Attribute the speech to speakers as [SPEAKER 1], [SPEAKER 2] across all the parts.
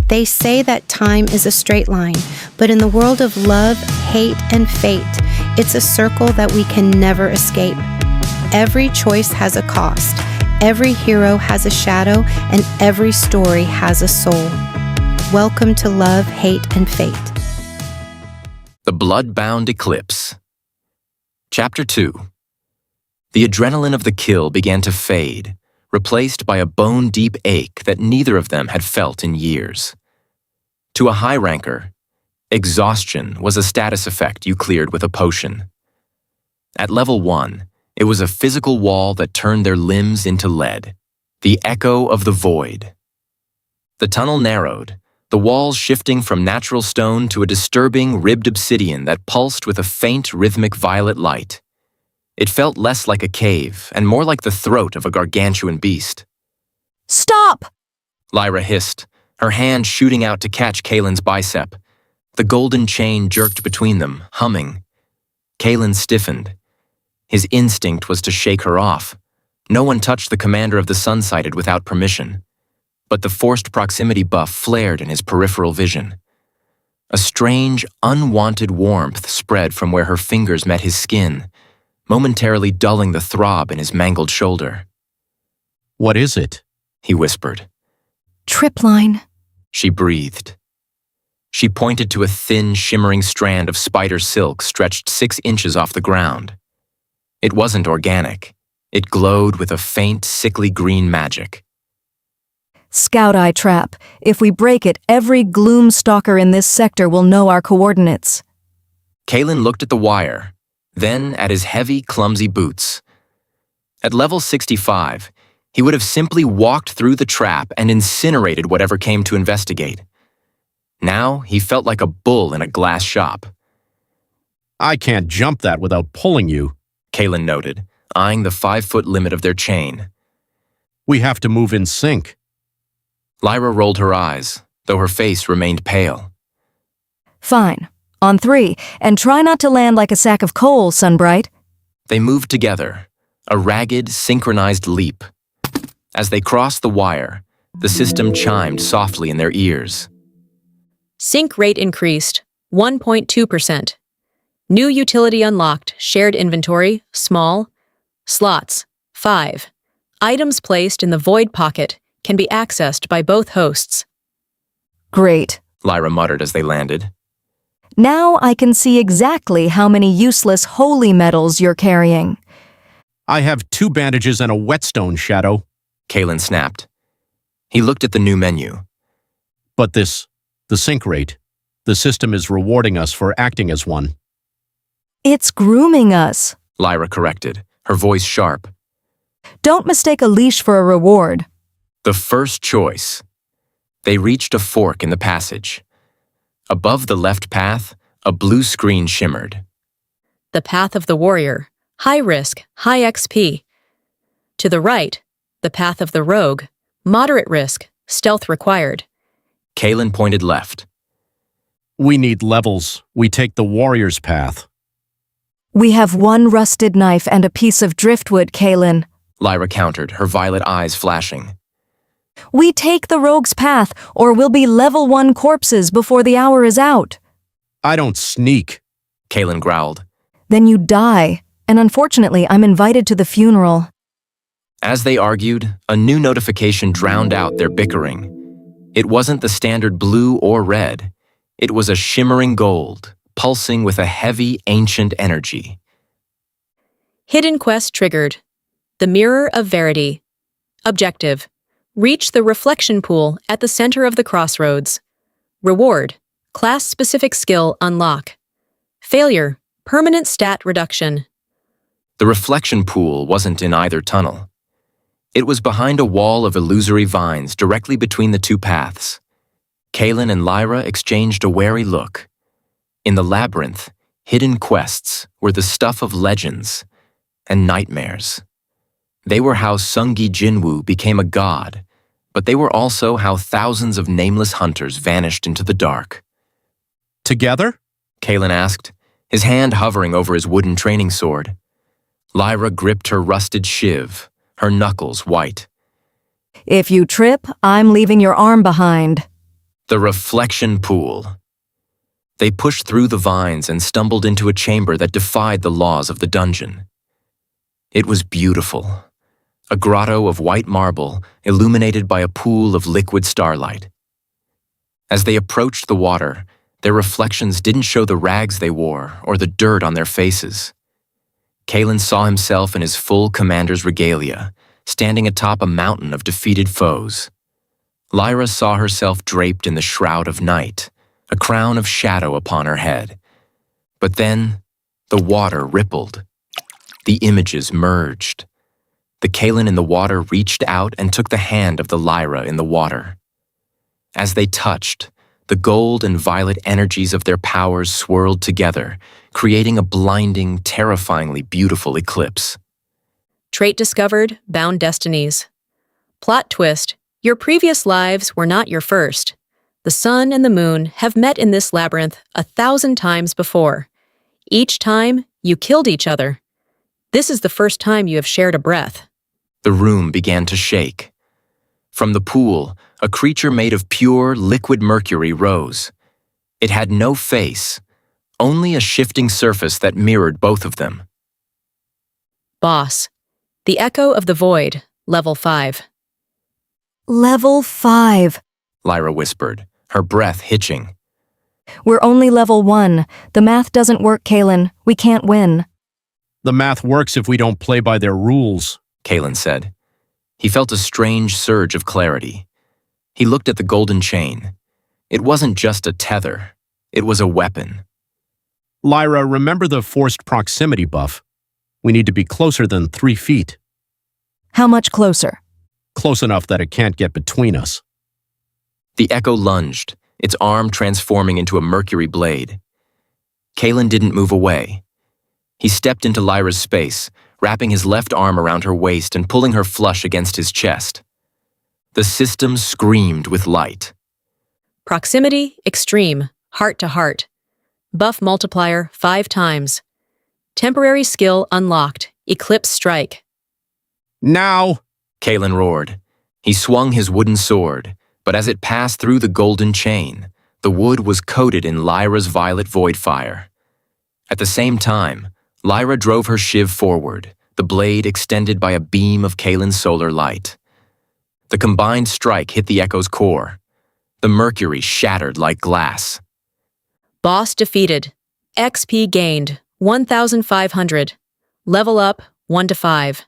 [SPEAKER 1] They say that time is a straight line, but in the world of love, hate, and fate, it's a circle that we can never escape. Every choice has a cost, every hero has a shadow, and every story has a soul. Welcome to Love, Hate, and Fate.
[SPEAKER 2] The Blood-Bound Eclipse. Chapter 2. The adrenaline of the kill began to fade, replaced by a bone-deep ache that neither of them had felt in years. To a high ranker, exhaustion was a status effect you cleared with a potion. At level 1, it was a physical wall that turned their limbs into lead, the echo of the void. The tunnel narrowed, the walls shifting from natural stone to a disturbing ribbed obsidian that pulsed with a faint rhythmic violet light. It felt less like a cave and more like the throat of a gargantuan beast.
[SPEAKER 3] Stop!
[SPEAKER 2] Lyra hissed, her hand shooting out to catch Kaelin's bicep. The golden chain jerked between them, humming. Kaelen stiffened. His instinct was to shake her off. No one touched the commander of the Sun-Sighted without permission. But the forced proximity buff flared in his peripheral vision. A strange, unwanted warmth spread from where her fingers met his skin, momentarily dulling the throb in his mangled shoulder.
[SPEAKER 4] "What is it?"
[SPEAKER 2] he whispered.
[SPEAKER 3] Tripline.
[SPEAKER 2] She breathed. She pointed to a thin, shimmering strand of spider silk stretched 6 inches off the ground. It wasn't organic. It glowed with a faint, sickly green magic.
[SPEAKER 3] Scout Eye Trap. If we break it, every gloom stalker in this sector will know our coordinates.
[SPEAKER 2] Kaelen looked at the wire, then at his heavy, clumsy boots. At level 65, he would have simply walked through the trap and incinerated whatever came to investigate. Now he felt like a bull in a glass shop.
[SPEAKER 4] "I can't jump that without pulling you,"
[SPEAKER 2] Kaelen noted, eyeing the 5-foot limit of their chain.
[SPEAKER 4] "We have to move in sync."
[SPEAKER 2] Lyra rolled her eyes, though her face remained pale.
[SPEAKER 3] Fine. On 3, and try not to land like a sack of coal, Sunbright.
[SPEAKER 2] They moved together, a ragged, synchronized leap. As they crossed the wire, the system chimed softly in their ears.
[SPEAKER 5] Sync rate increased, 1.2%. New utility unlocked, shared inventory, small. Slots, 5. Items placed in the void pocket can be accessed by both hosts.
[SPEAKER 3] Great.
[SPEAKER 2] Lyra muttered as they landed.
[SPEAKER 3] Now I can see exactly how many useless holy metals you're carrying.
[SPEAKER 4] "I have 2 bandages and a whetstone, Shadow."
[SPEAKER 2] Kaelen snapped. He looked at the new menu.
[SPEAKER 4] "But the sync rate. The system is rewarding us for acting as one."
[SPEAKER 3] It's grooming us.
[SPEAKER 2] Lyra corrected, her voice sharp.
[SPEAKER 3] Don't mistake a leash for a reward.
[SPEAKER 2] The first choice. They reached a fork in the passage. Above the left path, a blue screen shimmered.
[SPEAKER 5] The Path of the Warrior, high risk, high XP. To the right, the Path of the Rogue, moderate risk, stealth required.
[SPEAKER 2] Kaelen pointed left.
[SPEAKER 4] "We need levels. We take the warrior's path."
[SPEAKER 3] We have 1 rusted knife and a piece of driftwood, Kaelen.
[SPEAKER 2] Lyra countered, her violet eyes flashing.
[SPEAKER 3] We take the rogue's path, or we'll be level 1 corpses before the hour is out.
[SPEAKER 4] "I don't sneak."
[SPEAKER 2] Kaelen growled.
[SPEAKER 3] Then you die, and unfortunately I'm invited to the funeral.
[SPEAKER 2] As they argued, a new notification drowned out their bickering. It wasn't the standard blue or red. It was a shimmering gold, pulsing with a heavy, ancient energy.
[SPEAKER 5] Hidden quest triggered. The Mirror of Verity. Objective. Reach the reflection pool at the center of the crossroads. Reward. Class-specific skill unlock. Failure. Permanent stat reduction.
[SPEAKER 2] The reflection pool wasn't in either tunnel. It was behind a wall of illusory vines directly between the 2 paths. Kaelen and Lyra exchanged a wary look. In the Labyrinth, hidden quests were the stuff of legends and nightmares. They were how Sungi Jinwoo became a god, but they were also how thousands of nameless hunters vanished into the dark.
[SPEAKER 4] "Together?"
[SPEAKER 2] Kaelen asked, his hand hovering over his wooden training sword. Lyra gripped her rusted shiv, her knuckles white.
[SPEAKER 3] If you trip, I'm leaving your arm behind.
[SPEAKER 2] The reflection pool. They pushed through the vines and stumbled into a chamber that defied the laws of the dungeon. It was beautiful. A grotto of white marble illuminated by a pool of liquid starlight. As they approached the water, their reflections didn't show the rags they wore or the dirt on their faces. Kaelen saw himself in his full commander's regalia, standing atop a mountain of defeated foes. Lyra saw herself draped in the shroud of night, a crown of shadow upon her head. But then, the water rippled. The images merged. The Kaelen in the water reached out and took the hand of the Lyra in the water. As they touched, the gold and violet energies of their powers swirled together, creating a blinding, terrifyingly beautiful eclipse.
[SPEAKER 5] Trait discovered, bound destinies. Plot twist, your previous lives were not your first. The sun and the moon have met in this labyrinth 1,000 times before. Each time, you killed each other. This is the first time you have shared a breath.
[SPEAKER 2] The room began to shake. From the pool, a creature made of pure, liquid mercury rose. It had no face, only a shifting surface that mirrored both of them.
[SPEAKER 5] Boss. The Echo of the Void, Level 5.
[SPEAKER 3] Level 5.
[SPEAKER 2] Lyra whispered, her breath hitching.
[SPEAKER 3] We're only level 1. The math doesn't work, Kaelen. We can't win.
[SPEAKER 4] The math works if we don't play by their rules,
[SPEAKER 2] Kaelen said. He felt a strange surge of clarity. He looked at the golden chain. It wasn't just a tether. It was a weapon.
[SPEAKER 4] Lyra, remember the forced proximity buff? We need to be closer than 3 feet.
[SPEAKER 3] How much closer?
[SPEAKER 4] Close enough that it can't get between us.
[SPEAKER 2] The echo lunged, its arm transforming into a mercury blade. Kaelen didn't move away. He stepped into Lyra's space, wrapping his left arm around her waist and pulling her flush against his chest. The system screamed with light.
[SPEAKER 5] Proximity, extreme, heart to heart. Buff multiplier 5 times. Temporary skill unlocked, Eclipse strike.
[SPEAKER 4] Now!
[SPEAKER 2] Kaelen roared. He swung his wooden sword, but as it passed through the golden chain, the wood was coated in Lyra's violet void fire. At the same time, Lyra drove her shiv forward, the blade extended by a beam of Kaelen's solar light. The combined strike hit the echo's core. The mercury shattered like glass.
[SPEAKER 5] Boss defeated. XP gained, 1,500. Level up, 1 to 5.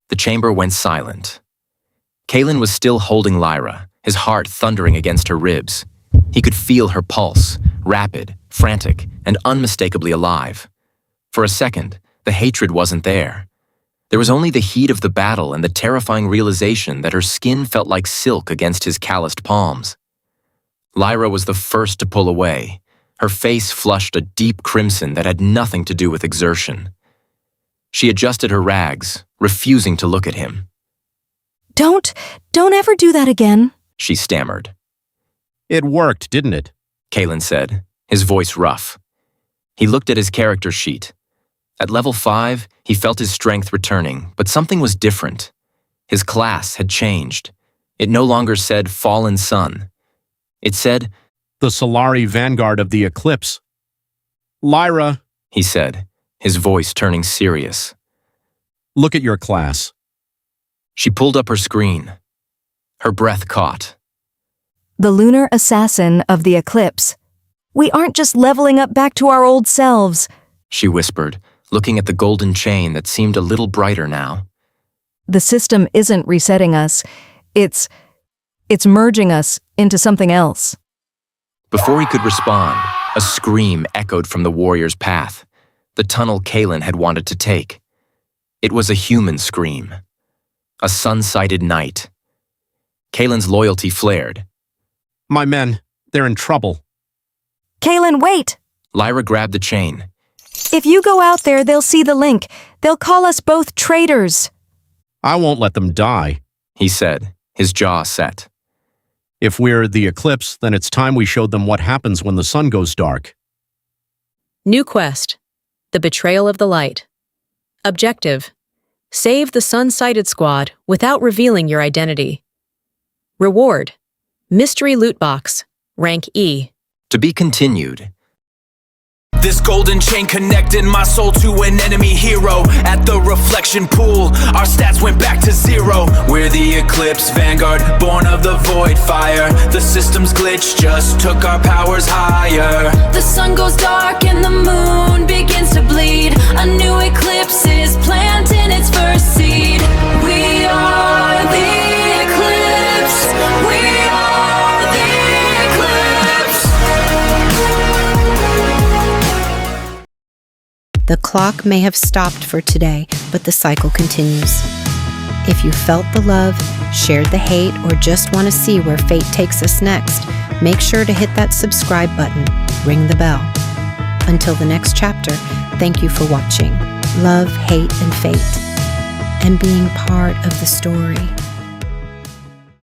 [SPEAKER 2] The chamber went silent. Kaelen was still holding Lyra, his heart thundering against her ribs. He could feel her pulse, rapid, frantic, and unmistakably alive. For a second, the hatred wasn't there. There was only the heat of the battle and the terrifying realization that her skin felt like silk against his calloused palms. Lyra was the first to pull away. Her face flushed a deep crimson that had nothing to do with exertion. She adjusted her rags, refusing to look at him.
[SPEAKER 3] Don't ever do that again,
[SPEAKER 2] she stammered.
[SPEAKER 4] It worked, didn't it?
[SPEAKER 2] Kaelen said, his voice rough. He looked at his character sheet. At level 5, he felt his strength returning, but something was different. His class had changed. It no longer said Fallen Sun. It said,
[SPEAKER 4] The Solari Vanguard of the Eclipse. Lyra,
[SPEAKER 2] he said, his voice turning serious.
[SPEAKER 4] Look at your class.
[SPEAKER 2] She pulled up her screen. Her breath caught.
[SPEAKER 3] The Lunar Assassin of the Eclipse. We aren't just leveling up back to our old selves,
[SPEAKER 2] she whispered, looking at the golden chain that seemed a little brighter now.
[SPEAKER 3] The system isn't resetting us. It's merging us into something else.
[SPEAKER 2] Before he could respond, a scream echoed from the warrior's path, the tunnel Kaelen had wanted to take. It was a human scream. A sun-sighted night. Kaelen's loyalty flared.
[SPEAKER 4] My men, they're in trouble.
[SPEAKER 3] Kaelen, wait!
[SPEAKER 2] Lyra grabbed the chain.
[SPEAKER 3] If you go out there, they'll see the link. They'll call us both traitors.
[SPEAKER 4] I won't let them die,
[SPEAKER 2] he said, his jaw set.
[SPEAKER 4] If we're the Eclipse, then it's time we showed them what happens when the sun goes dark.
[SPEAKER 5] New quest. The Betrayal of the Light. Objective. Save the sun-sighted squad without revealing your identity. Reward. Mystery loot box. Rank E.
[SPEAKER 2] To be continued.
[SPEAKER 6] This golden chain connected my soul to an enemy hero. At the reflection pool, our stats went back to 0. We're the Eclipse Vanguard, born of the void fire. The system's glitch just took our powers higher.
[SPEAKER 7] The sun goes dark and the moon begins to bleed. A new eclipse is planting its first seed. We are the Eclipse. We are the Eclipse.
[SPEAKER 1] The clock may have stopped for today, but the cycle continues. If you felt the love, shared the hate, or just want to see where fate takes us next, make sure to hit that subscribe button, ring the bell. Until the next chapter, thank you for watching Love, Hate, and Fate, and being part of the story.